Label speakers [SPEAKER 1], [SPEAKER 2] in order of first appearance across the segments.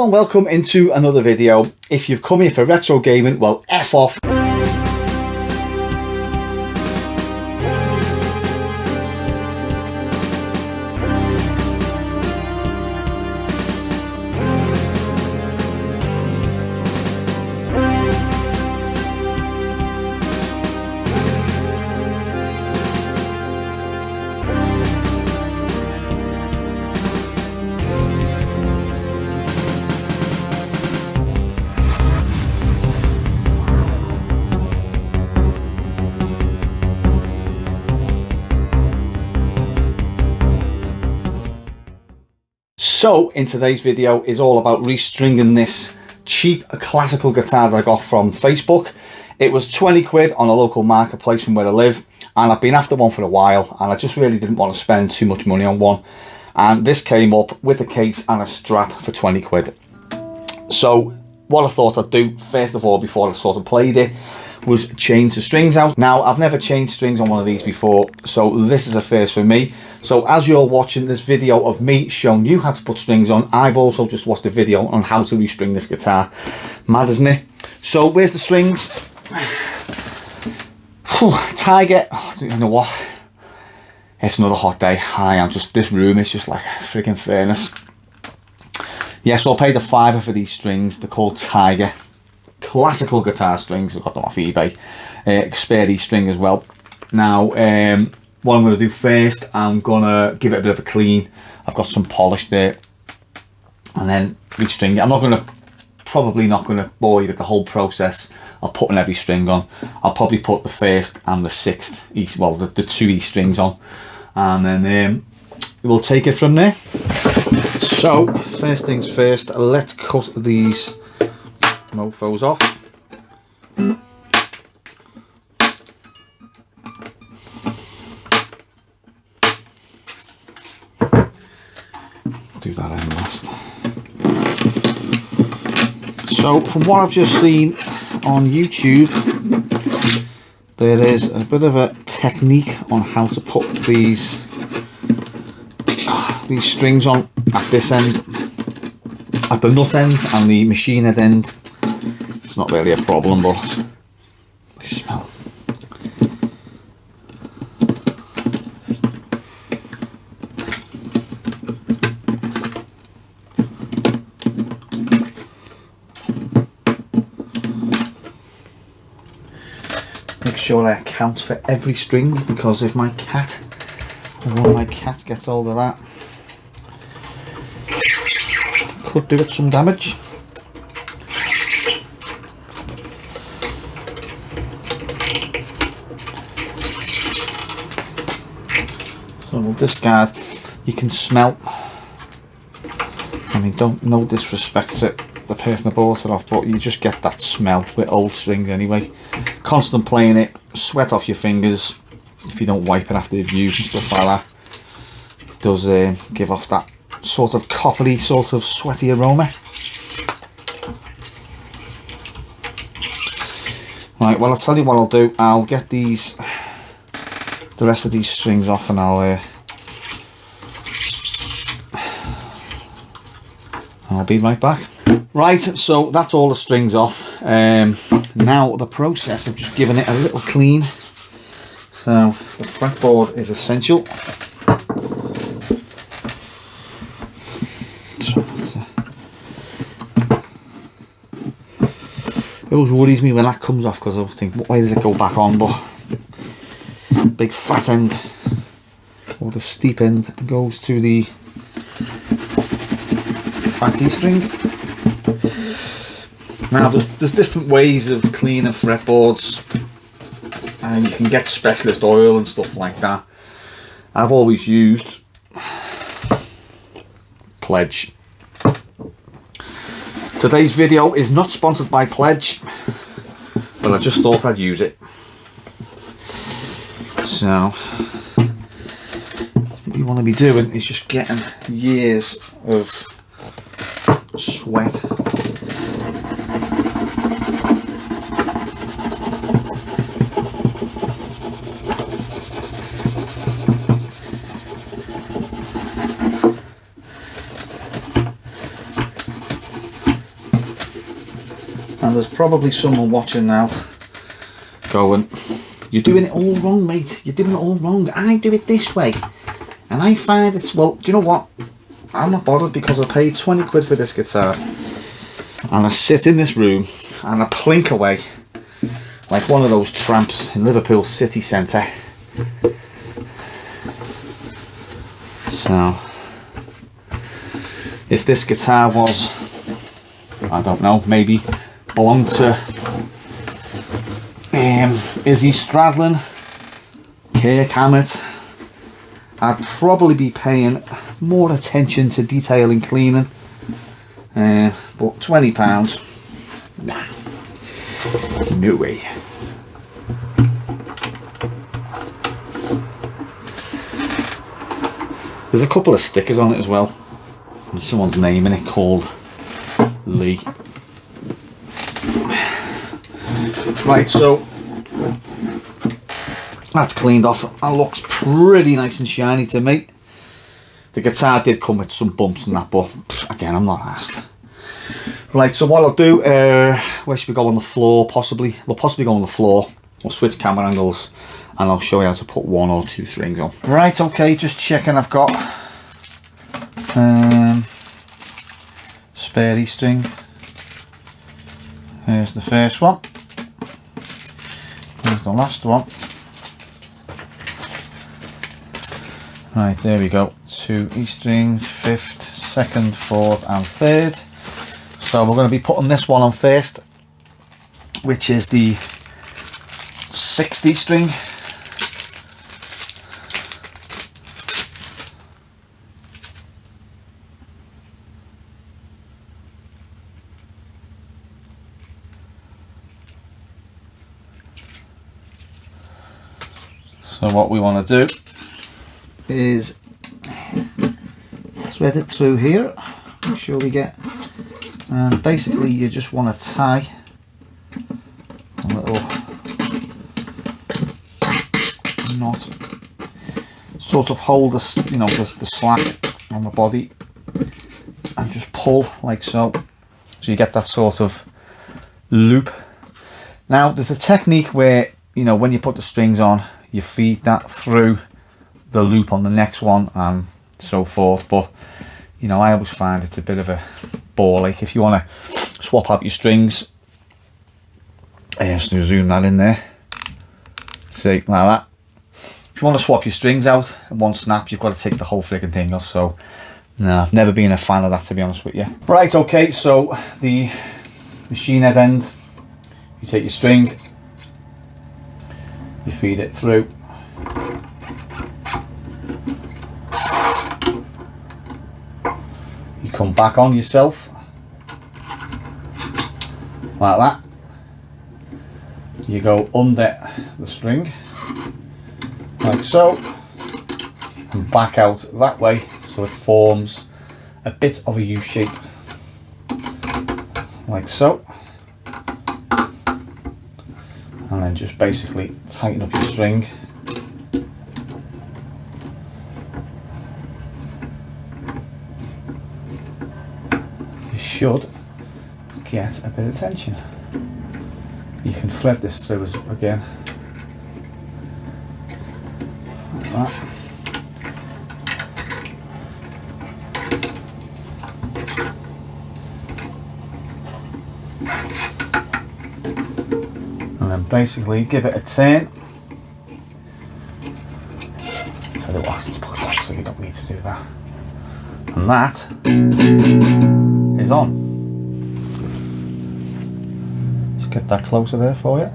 [SPEAKER 1] and welcome into another video. If you've come here for retro gaming, well, F off. So in today's video is all about restringing this cheap classical guitar that I got from Facebook. It was 20 quid on a local marketplace from where I live, and I've been after one for a while and I just really didn't want to spend too much money on one, and this came up with a case and a strap for 20 quid. So what I thought I'd do first of all, before I sort of played it, was change the strings out. Now, I've never changed strings on one of these before, so this is a first for me. So as you're watching this video of me showing you how to put strings on, I've also just watched a video on how to restring this guitar. Mad, isn't it? So where's the strings? Tiger. Oh, you know what? It's another hot day. This room is just like a freaking furnace. Yeah, so I paid a £5 for these strings. They're called Tiger. Classical guitar strings. I got them off eBay. Spare these string as well. Now, what I'm going to do first, I'm going to give it a bit of a clean. I've got some polish there, and then restring it. I'm probably not going to bore you with the whole process of putting every string on. I'll probably put the first and the sixth, the two E strings on, and then we'll take it from there. So first things first, let's cut these mofos off. Do that in last. So from what I've just seen on YouTube, there is a bit of a technique on how to put these strings on at this end, at the nut end and the machine head end. It's not really a problem, but they smell. Make sure I account for every string, because if one of my cats gets hold of that, could do it some damage. So we'll discard. You can smell, I mean, no disrespect to the person that bought it off, but you just get that smell with old strings anyway. Constant playing it, sweat off your fingers if you don't wipe it after you've used and stuff like that. It does give off that sort of coppery, sort of sweaty aroma. Right, well, I'll tell you what I'll do. I'll get the rest of these strings off, and I'll be right back. Right, so that's all the strings off. Now the process of just giving it a little clean. So the fretboard is essential. It always worries me when that comes off, because I always think, what way does it go back on? But big fat end, or the steep end, goes to the fatty string. Now there's different ways of cleaning fretboards, and you can get specialist oil and stuff like that. I've always used Pledge. Today's video is not sponsored by Pledge, but I just thought I'd use it. So what you want to be doing is just getting years of sweat And there's probably someone watching now going, "You're doing it all wrong, mate. You're doing it all wrong. I do it this way. And I find it's," well, do you know what? I'm not bothered, because I paid 20 quid for this guitar. And I sit in this room and I plink away like one of those tramps in Liverpool city centre. So, if this guitar was, I don't know, maybe belonged to Izzy Stradlin, Kirk Hammett, I'd probably be paying more attention to detail and cleaning. But £20, nah, no way. There's a couple of stickers on it as well. There's someone's name in it called Lee. Right, so that's cleaned off and looks pretty nice and shiny to me. The guitar did come with some bumps and that, but again, I'm not asked. Right, so what I'll do, where should we go on the floor? Possibly, we'll possibly go on the floor. We'll switch camera angles and I'll show you how to put 1 or 2 strings on. Right, okay, just checking I've got spare E string. Here's the first one. Here's the last one. Right, there we go. 2 E strings, 5th, 2nd, 4th and 3rd. So we're going to be putting this one on first, which is the 6th E string. So what we want to do is thread it through here, make sure we get, and basically you just want to tie a little knot, sort of hold the, you know, the slack on the body, and just pull like so, so you get that sort of loop. Now there's a technique where, you know, when you put the strings on, you feed that through the loop on the next one and so forth, but you know, I always find it's a bit of a bore. Like if you want to swap out your strings, just zoom that in there, see, like that. If you want to swap your strings out in one snap, you've got to take the whole freaking thing off. So no, I've never been a fan of that, to be honest with you. Right, okay, so the machine head end, you take your string, you feed it through, you come back on yourself like that, you go under the string like so and back out that way, so it forms a bit of a U shape like so, and then just basically tighten up your string. You should get a bit of tension. You can thread this through again like that. And then basically give it a turn. So the wax is pushed out, so you don't need to do that. And that is on. Just get that closer there for you.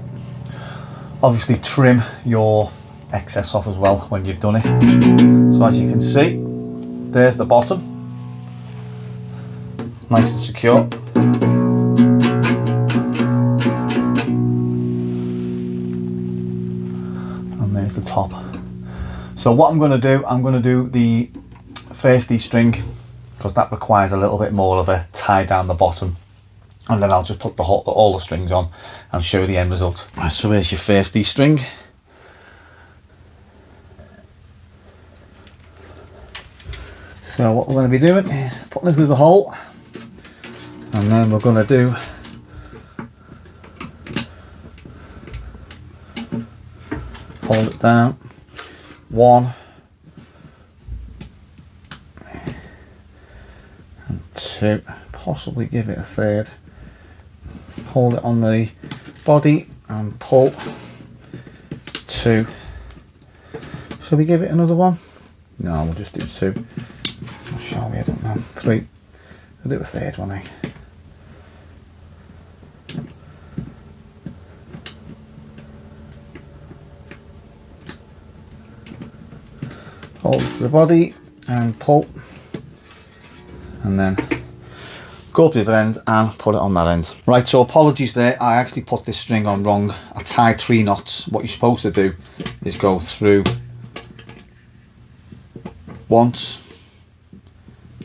[SPEAKER 1] Obviously trim your excess off as well when you've done it. So as you can see, there's the bottom, nice and secure. And there's the top. So what I'm going to do, I'm going to do the first E string, because that requires a little bit more of a tie down the bottom, and then I'll just put all the strings on and show you the end result. Right, so here's your first E string. So what we're going to be doing is putting it through the hole, and then we're going to do hold it down. 1 and 2, possibly give it a third. Hold it on the body and pull. 2. Shall we give it another one? No, we'll just do 2. Shall we? I don't know. 3. We'll do a third one, eh? Hold it to the body and pull, and then go up the other end and put it on that end. Right, so apologies there, I actually put this string on wrong. I tied 3 knots. What you're supposed to do is go through once,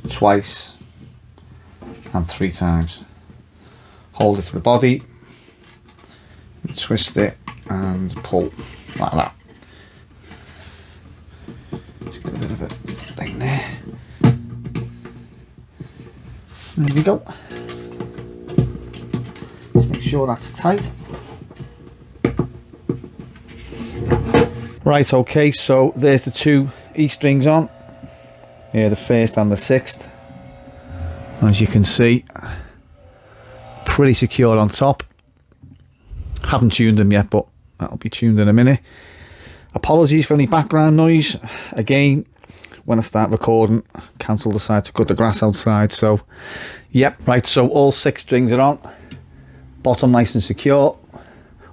[SPEAKER 1] twice and 3 times. Hold it to the body, twist it and pull like that. Just get a bit of a thing there. There we go. Just make sure that's tight. Right, okay, so there's the 2 E strings on. Here, the 1st and the 6th. As you can see, pretty secure on top. Haven't tuned them yet, but that'll be tuned in a minute. Apologies for any background noise. Again, when I start recording, Council decide to cut the grass outside. So, yep. Right, so all 6 strings are on. Bottom nice and secure.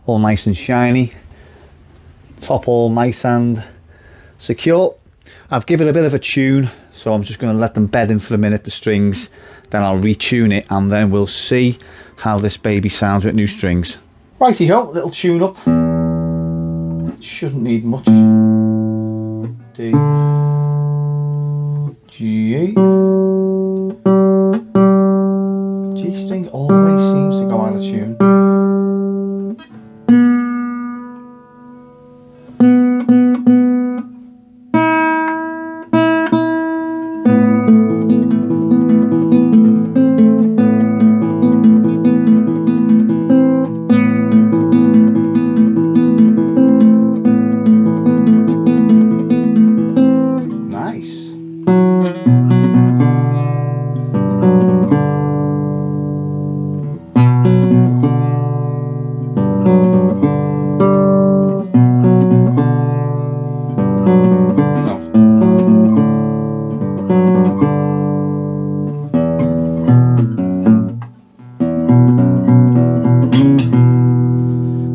[SPEAKER 1] All nice and shiny. Top all nice and secure. I've given it a bit of a tune, so I'm just going to let them bed in for a minute, the strings. Then I'll retune it, and then we'll see how this baby sounds with new strings. Righty-ho, little tune up. Shouldn't need much. D, G, G string always seems to go out of tune.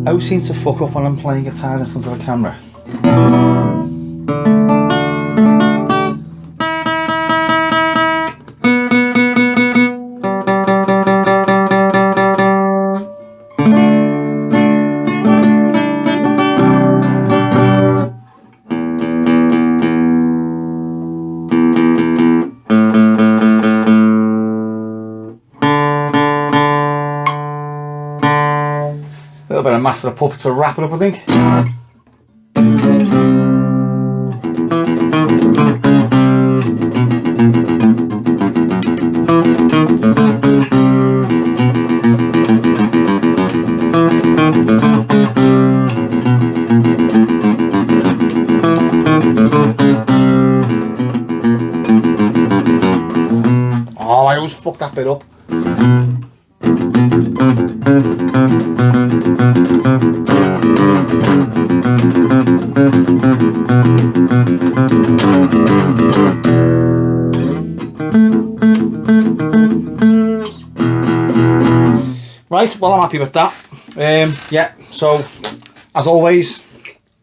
[SPEAKER 1] I always seem to fuck up when I'm playing guitar in front of the camera. A little bit of Master of Puppets to wrap it up, I think. Oh, I always fuck that bit up. Right, well, I'm happy with that. Yeah, so as always,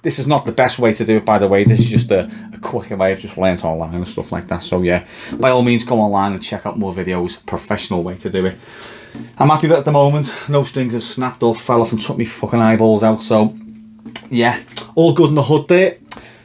[SPEAKER 1] this is not the best way to do it, by the way. This is just a quicker way. I've just learnt online and stuff like that. So yeah, by all means, go online and check out more videos. Professional way to do it. I'm happy with it at the moment. No strings have snapped or fell off and took me fucking eyeballs out. So yeah, all good in the hood there.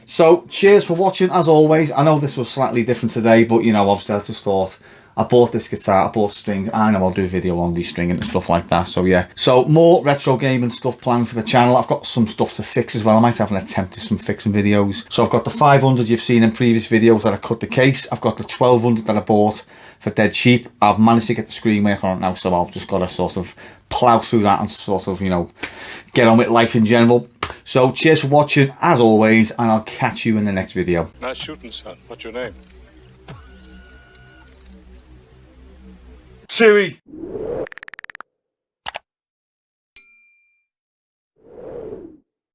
[SPEAKER 1] So cheers for watching, as always. I know this was slightly different today, but you know, obviously I just thought, I bought this guitar, I bought strings, I know I'll do a video on restringing and stuff like that. So yeah, so more retro gaming stuff planned for the channel. I've got some stuff to fix as well. I might have an attempt at some fixing videos. So I've got the 500 you've seen in previous videos that I cut the case. I've got the 1200 that I bought for dead cheap. I've managed to get the screen work on it now, so I've just got to sort of plough through that and sort of, you know, get on with life in general. So cheers for watching as always, and I'll catch you in the next video.
[SPEAKER 2] Nice shooting, son. What's your name?
[SPEAKER 1] Chewie.